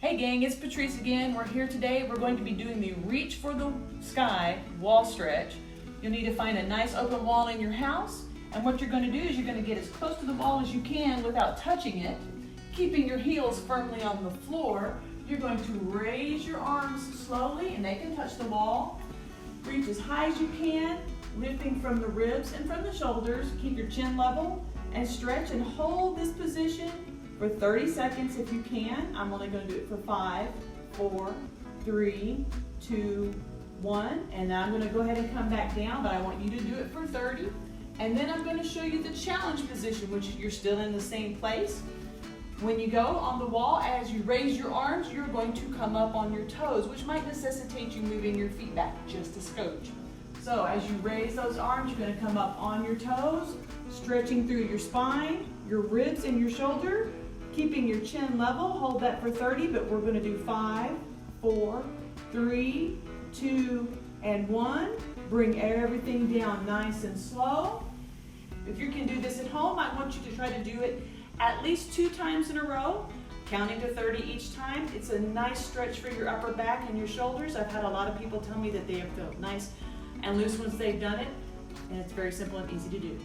Hey gang, it's Patrece again. We're here today. We're going to be doing the reach for the sky wall stretch. You'll need to find a nice open wall in your house. And what you're going to do is you're going to get as close to the wall as you can without touching it, keeping your heels firmly on the floor. You're going to raise your arms slowly and they can touch the wall. Reach as high as you can, lifting from the ribs and from the shoulders. Keep your chin level and stretch and hold this position for 30 seconds if you can. I'm only going to do it for 5, 4, 3, 2, 1. And now I'm going to go ahead and come back down, but I want you to do it for 30. And then I'm going to show you the challenge position, which you're still in the same place. When you go on the wall, as you raise your arms, you're going to come up on your toes, which might necessitate you moving your feet back just a scotch. So as you raise those arms, you're going to come up on your toes, stretching through your spine, your ribs, and your shoulder. Keeping your chin level, hold that for 30, but we're going to do 5, 4, 3, 2, and 1. Bring everything down nice and slow. If you can do this at home, I want you to try to do it at least 2 times in a row, counting to 30 each time. It's a nice stretch for your upper back and your shoulders. I've had a lot of people tell me that they have felt nice and loose once they've done it, and it's very simple and easy to do.